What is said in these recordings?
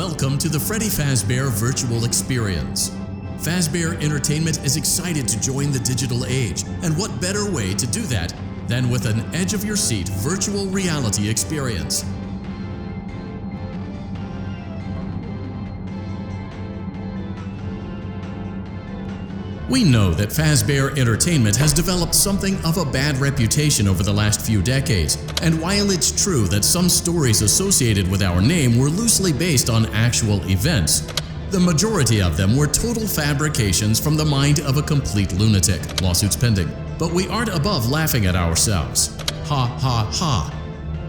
Welcome to the Freddy Fazbear Virtual Experience. Fazbear Entertainment is excited to join the digital age, and what better way to do that than with an edge-of-your-seat virtual reality experience. We know that Fazbear Entertainment has developed something of a bad reputation over the last few decades, and while it's true that some stories associated with our name were loosely based on actual events, the majority of them were total fabrications from the mind of a complete lunatic, lawsuits pending. But we aren't above laughing at ourselves. Ha ha ha.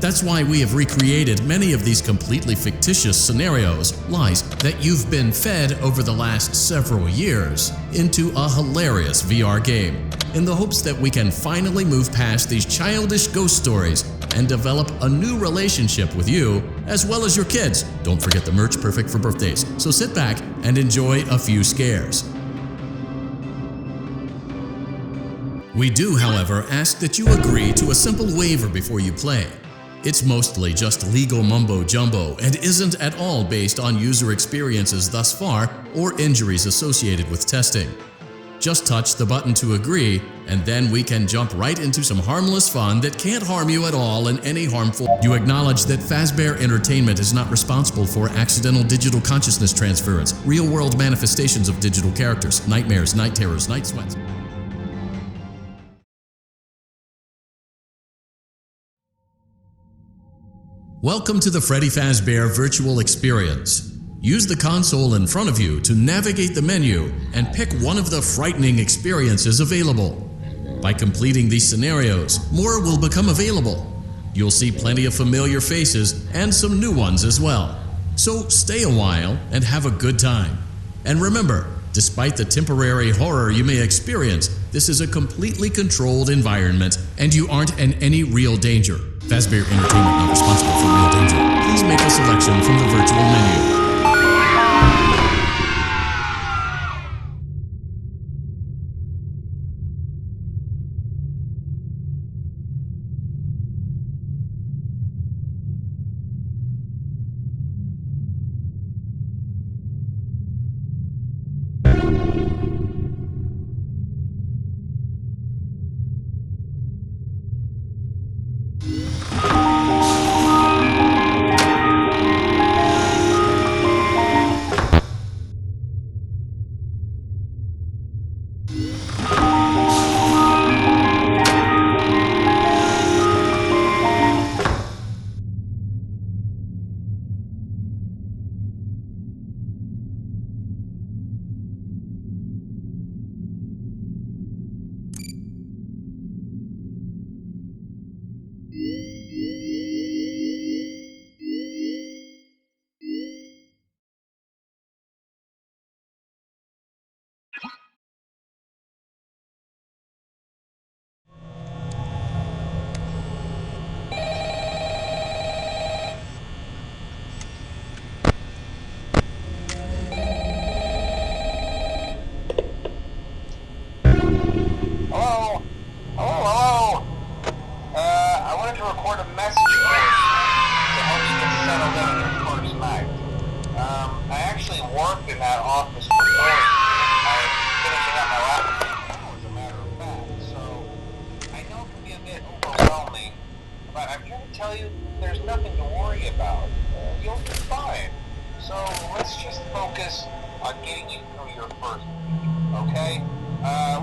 That's why we have recreated many of these completely fictitious scenarios, lies, that you've been fed over the last several years into a hilarious VR game, in the hopes that we can finally move past these childish ghost stories and develop a new relationship with you, as well as your kids. Don't forget the merch, perfect for birthdays. So sit back and enjoy a few scares. We do, however, ask that you agree to a simple waiver before you play. It's mostly just legal mumbo-jumbo and isn't at all based on user experiences thus far or injuries associated with testing. Just touch the button to agree, and then we can jump right into some harmless fun that can't harm you at all in any harmful. You acknowledge that Fazbear Entertainment is not responsible for accidental digital consciousness transference, real-world manifestations of digital characters, nightmares, night terrors, night sweats. Welcome to the Freddy Fazbear Virtual Experience. Use the console in front of you to navigate the menu and pick one of the frightening experiences available. By completing these scenarios, more will become available. You'll see plenty of familiar faces and some new ones as well. So stay a while and have a good time. And remember, despite the temporary horror you may experience, this is a completely controlled environment and you aren't in any real danger. Fazbear Entertainment not responsible for real danger. Please make a selection from the virtual menu.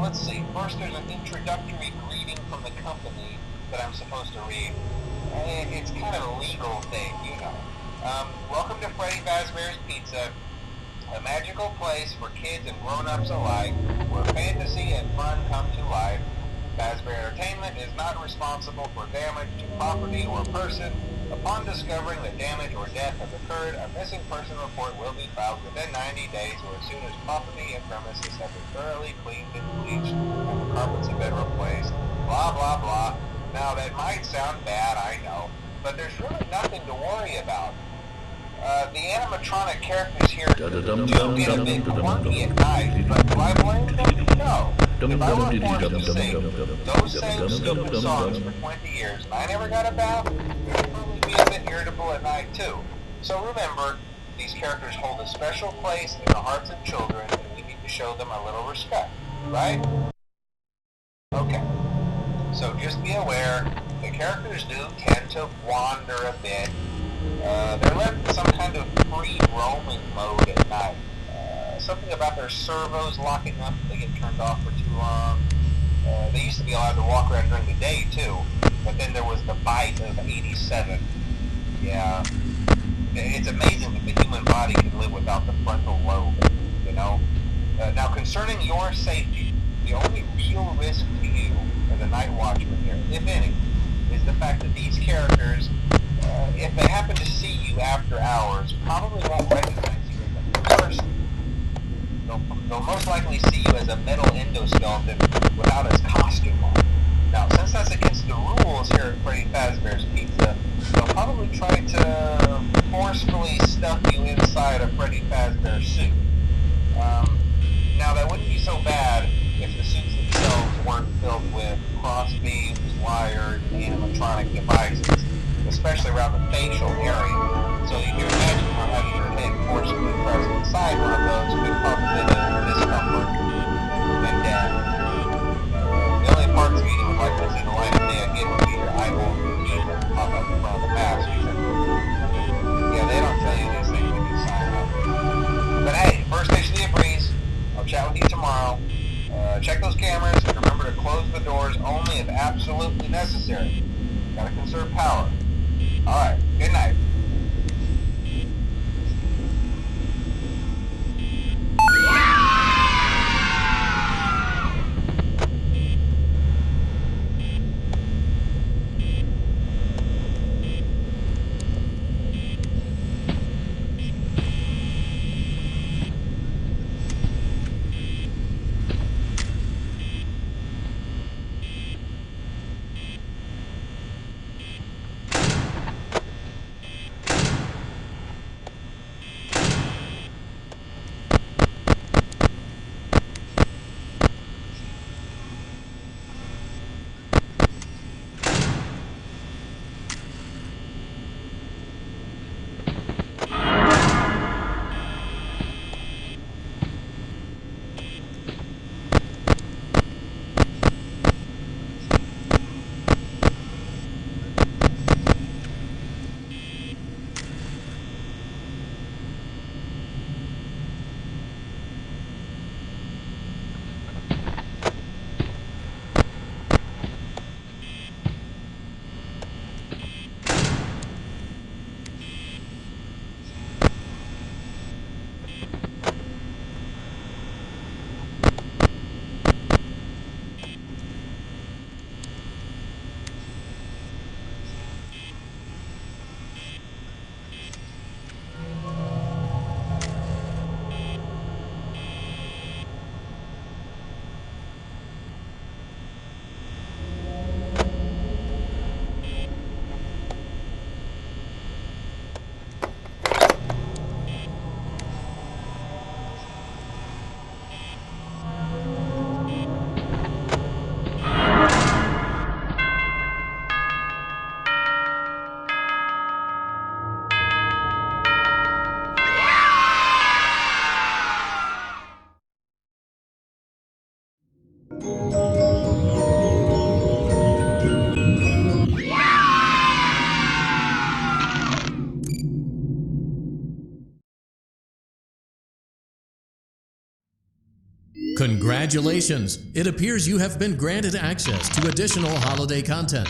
Let's see. First, there's an introductory greeting from the company that I'm supposed to read. It's kind of a legal thing, you know. Welcome to Freddy Fazbear's Pizza, a magical place for kids and grown-ups alike, where fantasy and fun come to life. Fazbear Entertainment is not responsible for damage to property or person. Upon discovering that damage or death has occurred, a missing person report will be filed within 90 days or as soon as property and premises have been thoroughly cleaned and bleached and the carpets have been replaced. Blah, blah, blah. Now, that might sound bad, I know, but there's really nothing to worry about. The animatronic characters here do get a bit quirky at night, but do I blame them? No. If I were forced to sing those same stupid songs for 20 years and I never got a bath, I'd probably be a bit irritable at night too. So remember, These characters hold a special place in the hearts of children, and we need to show them a little respect, right? Okay. So just be aware, the characters do tend to wander a bit. They're left in some kind of free roaming mode at night. Something about their servos locking up if they get turned off for too long. They used to be allowed to walk around during the day too, but then there was the bite of 87. Yeah. It's amazing that the human body can live without the frontal lobe, you know? Now, concerning your safety, the only real risk to you as a night watchman here, if any, is the fact that these characters, if they happen to see you after hours, probably won't recognize you as a person. They'll most likely see you as a metal endoskeleton without his costume on. Now, since that's against the rules here at Freddy Fazbear's Pizza, they'll probably try to forcefully stuff you inside a Freddy Fazbear suit. Now, that wouldn't be so bad if the suits themselves weren't filled with crossbeams, wires, and animatronic devices, especially around the facial area. So you can imagine how having your head forcibly pressed inside one of those could cause a bit of discomfort and death. The only parts of you that would likely see the light of day again would be your eyeballs and teeth that pop up in front of the mask. Yeah, they don't tell you these things when you sign up. But hey, first station of the breeze. I'll chat with you tomorrow. Check those cameras and remember to close the doors only if absolutely necessary. Gotta conserve power. Alright, good night. Congratulations! It appears you have been granted access to additional holiday content.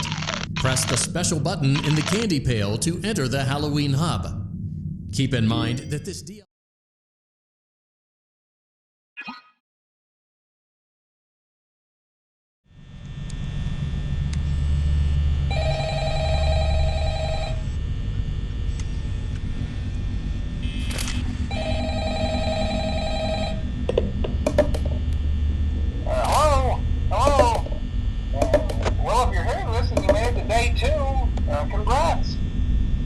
Press the special button in the candy pail to enter the Halloween hub. Keep in mind that this DLC congrats!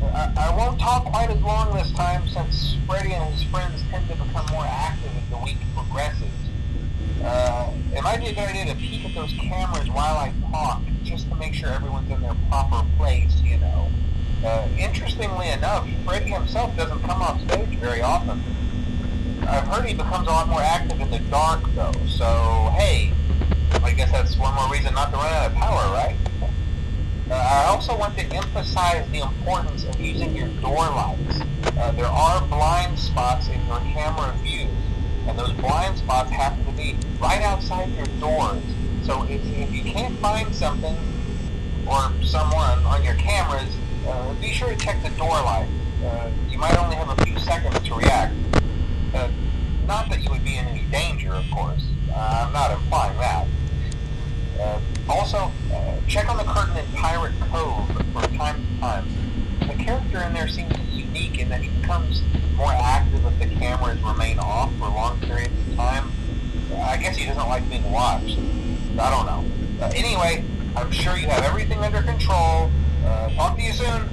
I won't talk quite as long this time since Freddy and his friends tend to become more active as the week progresses. It might be a good idea to peek at those cameras while I talk, just to make sure everyone's in their proper place, you know. Interesting. Interestingly enough, Freddy himself doesn't come off stage very often. I've heard he becomes a lot more active in the dark, though, so hey, I guess that's one more reason not to run out of power, right? I also want to emphasize the importance of using your door lights. There are blind spots in your camera views, and those blind spots happen to be right outside your doors. So if you can't find something or someone on your cameras, be sure to check the door light. You might only have a few seconds to react. Not that you would be in any danger, of course. I'm not implying that. Also, check on the curtain in Pirate Cove from time to time. The character in there seems unique in that he becomes more active if the cameras remain off for long periods of time. I guess he doesn't like being watched. I don't know. Anyway, I'm sure you have everything under control. Talk to you soon.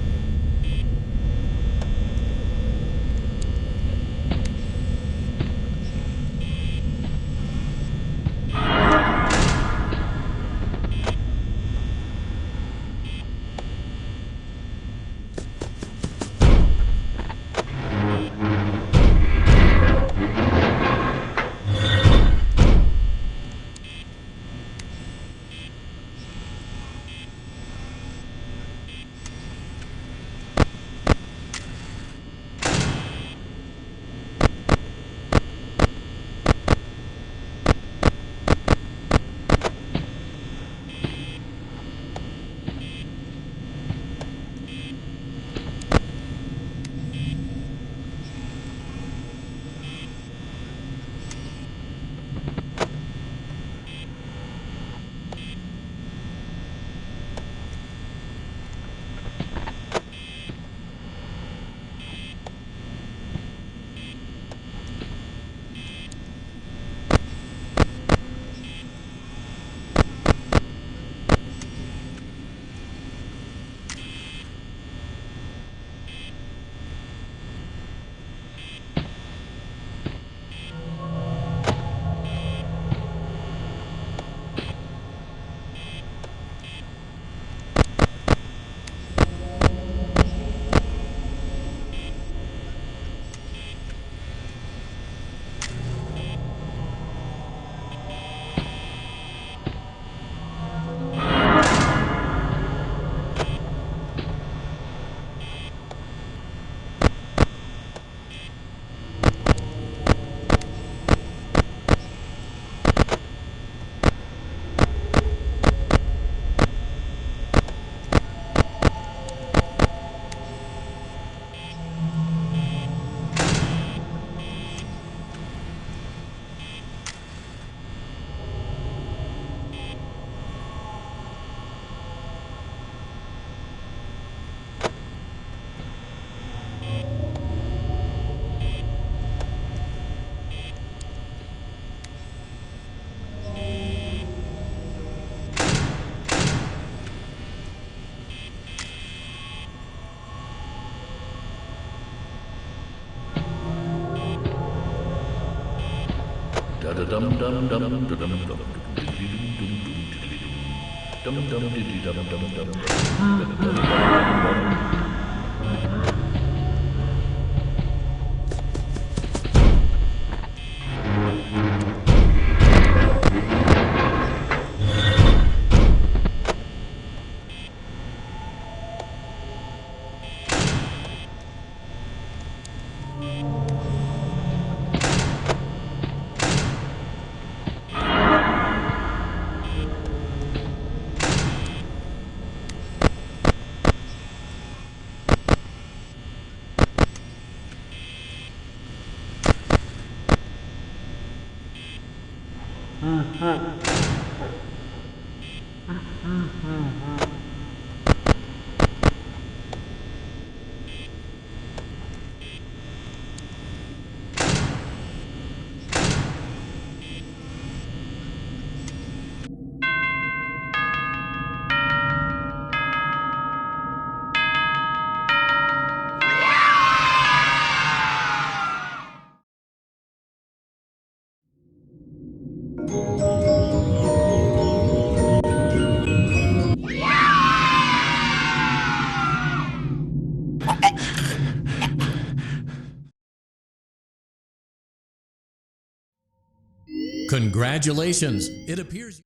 Congratulations! It appears...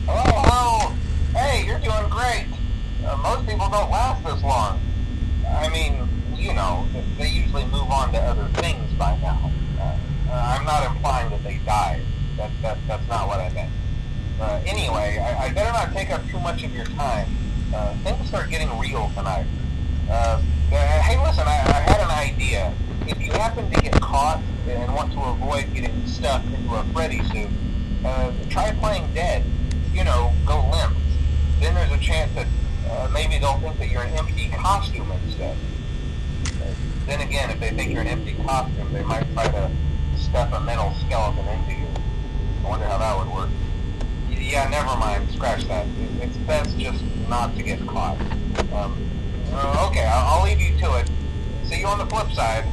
Hello? Hey, you're doing great. Most people don't last this long. I mean, you know, they usually move on to other things by now. I'm not implying that they died. That's not what I meant. Anyway, I better not take up too much of your time. Things start getting real tonight. Hey, listen, I had an idea. If you happen to get caught and want to avoid getting stuffed into a Freddy suit, try playing dead. You know, go limp. Then there's a chance that maybe they'll think that you're an empty costume instead. Then again, if they think you're an empty costume, they might try to stuff a metal skeleton into you. I wonder how that would work. Yeah, never mind. Scratch that. It's best just not to get caught. Okay, I'll leave you to it. See you on the flip side.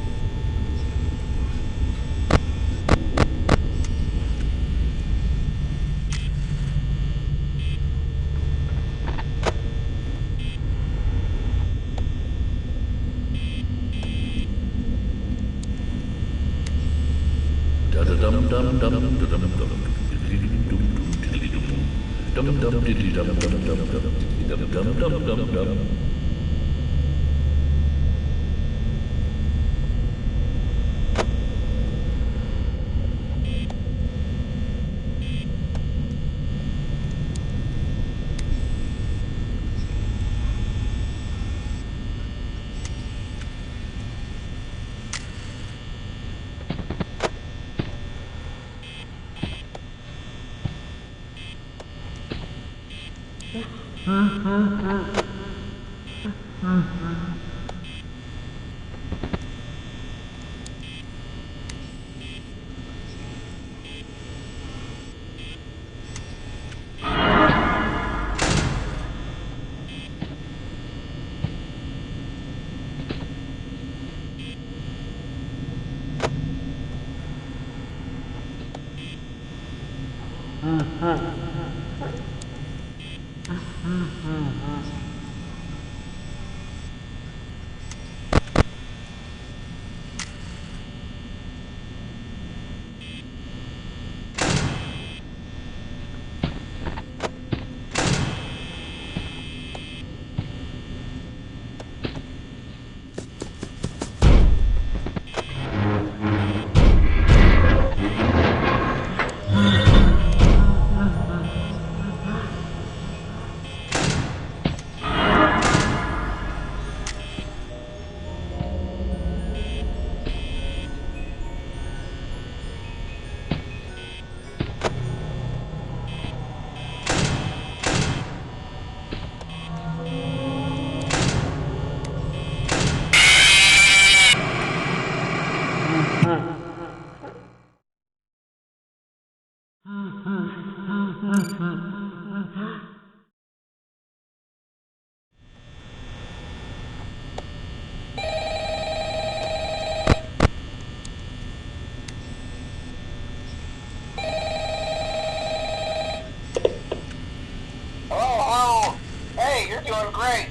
Hello? Hey, you're doing great.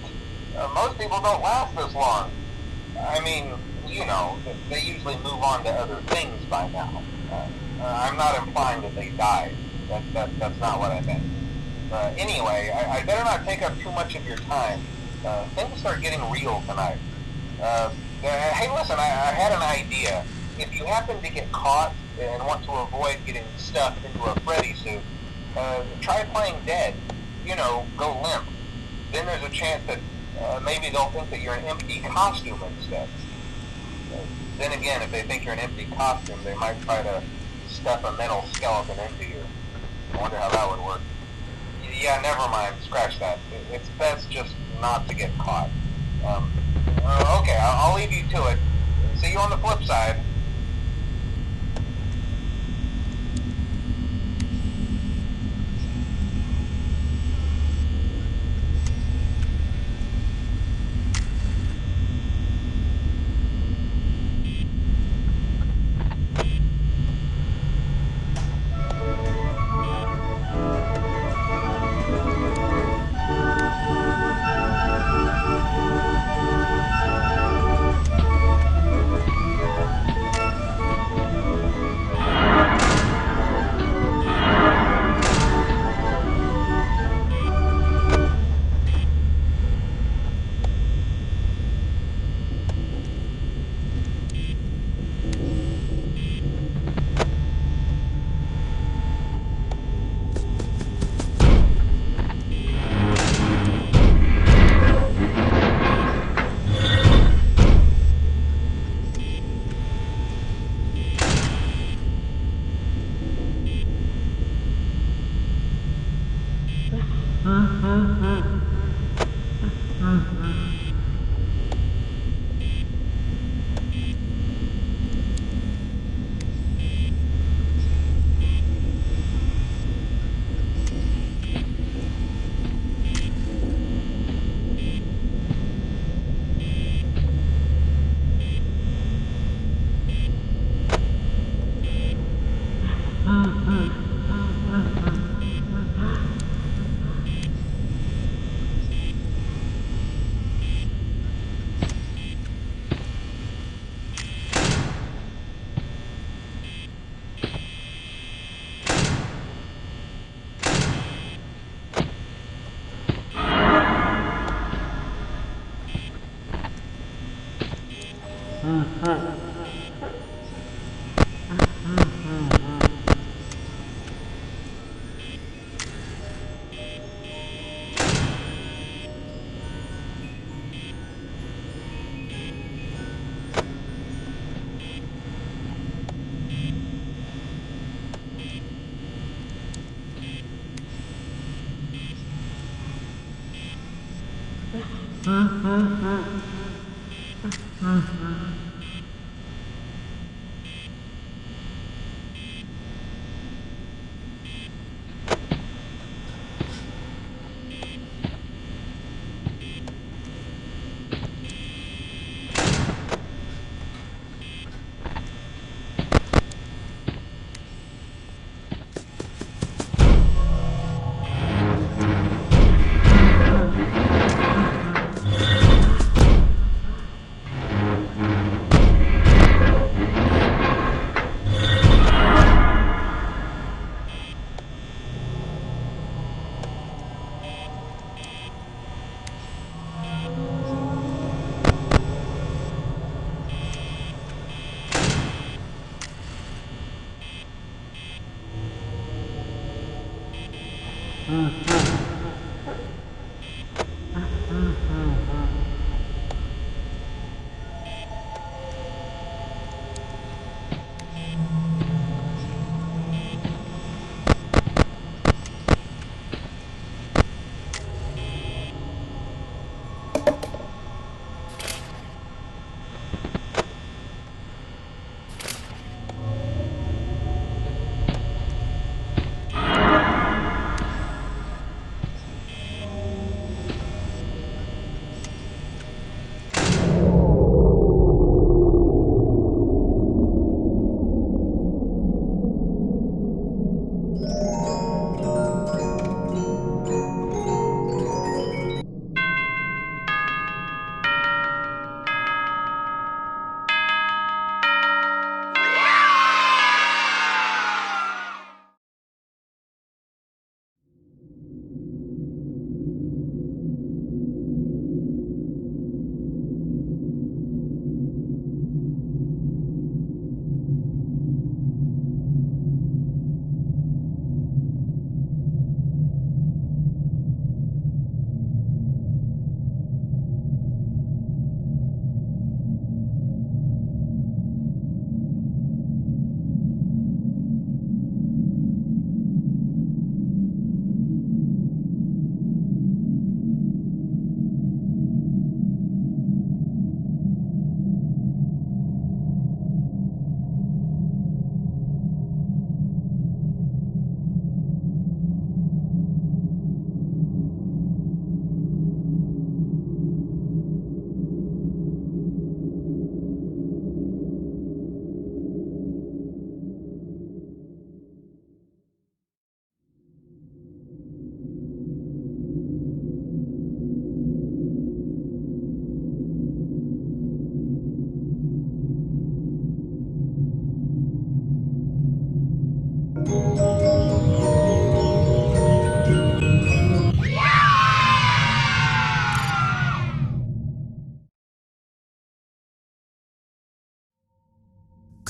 Most people don't last this long. I mean, you know, they usually move on to other things by now. I'm not implying that they died. That's not what I meant. Anyway, I better not take up too much of your time. Things start getting real tonight. Hey, listen, I had an idea. If you happen to get caught and want to avoid getting stuffed into a Freddy suit, try playing dead. You know, go limp. Then there's a chance that maybe they'll think that you're an empty costume instead. Then again, if they think you're an empty costume, they might try to stuff a metal skeleton into you. I wonder how that would work. Yeah, never mind. Scratch that. It's best just not to get caught. Okay, I'll leave you to it. See you on the flip side.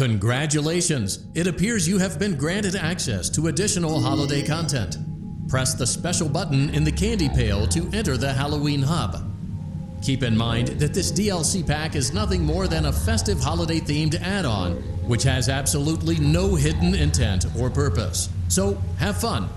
Congratulations! It appears you have been granted access to additional holiday content. Press the special button in the candy pail to enter the Halloween Hub. Keep in mind that this DLC pack is nothing more than a festive holiday-themed add-on, which has absolutely no hidden intent or purpose. So, have fun!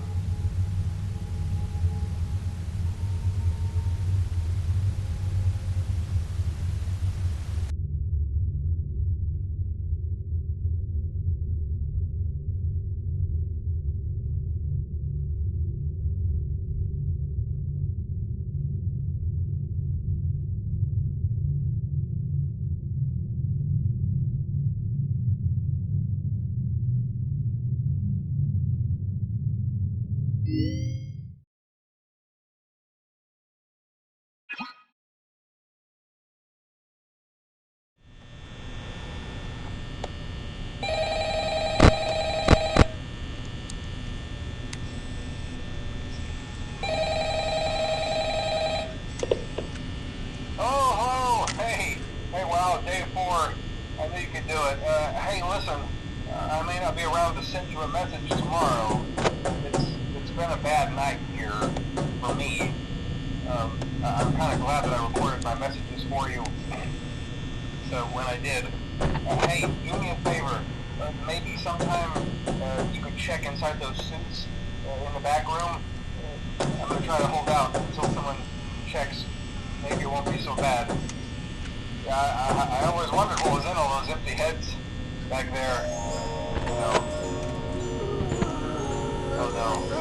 Oh, hello! Hey! Hey, wow, day 4. I knew you could do it. Hey, listen, I may not be around to send you a message tomorrow. It's been a bad night here for me. I'm kind of glad that I recorded my messages for you. So when I did, hey, do me a favor. Maybe sometime you could check inside those suits in the back room. I'm going to try to hold out until someone checks. Maybe it won't be so bad. I always wondered what was in all those empty heads back there. No. Oh no.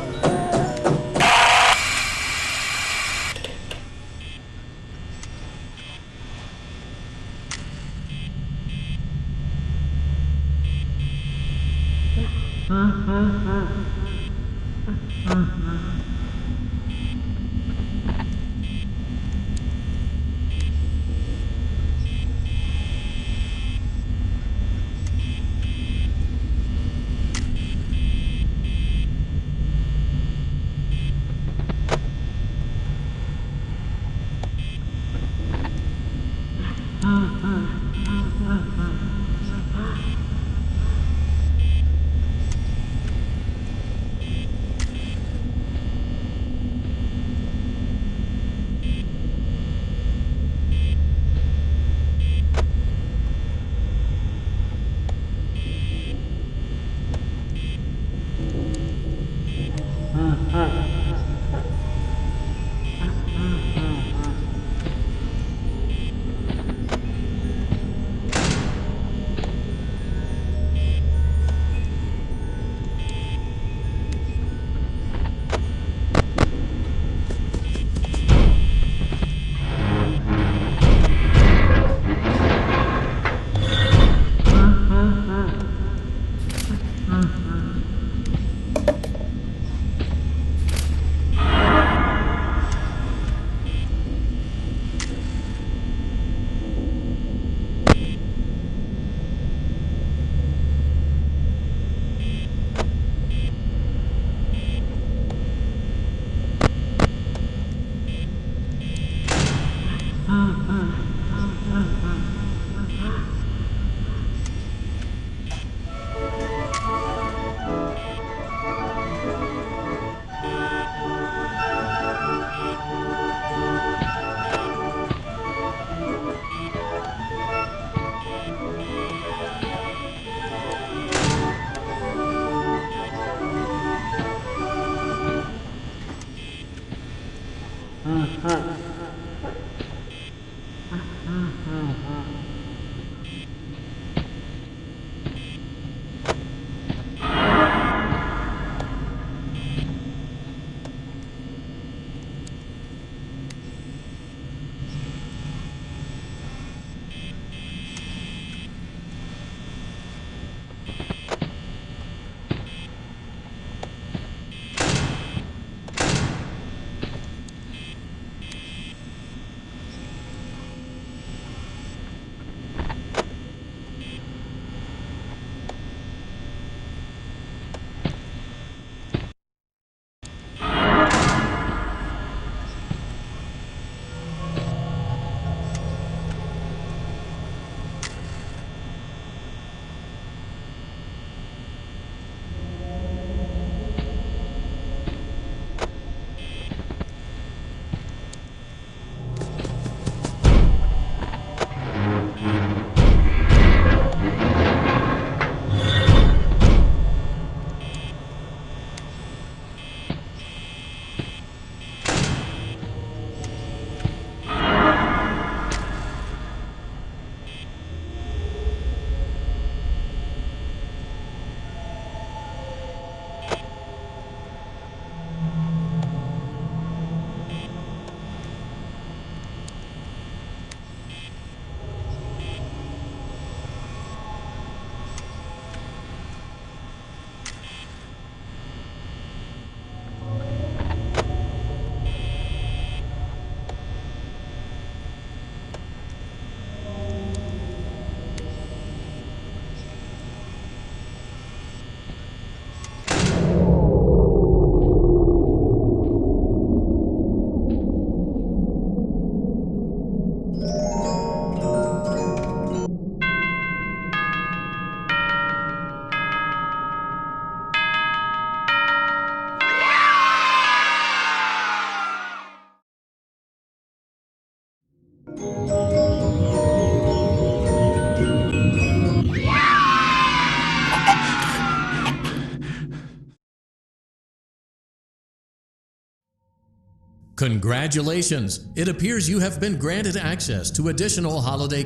Congratulations! It appears you have been granted access to additional holiday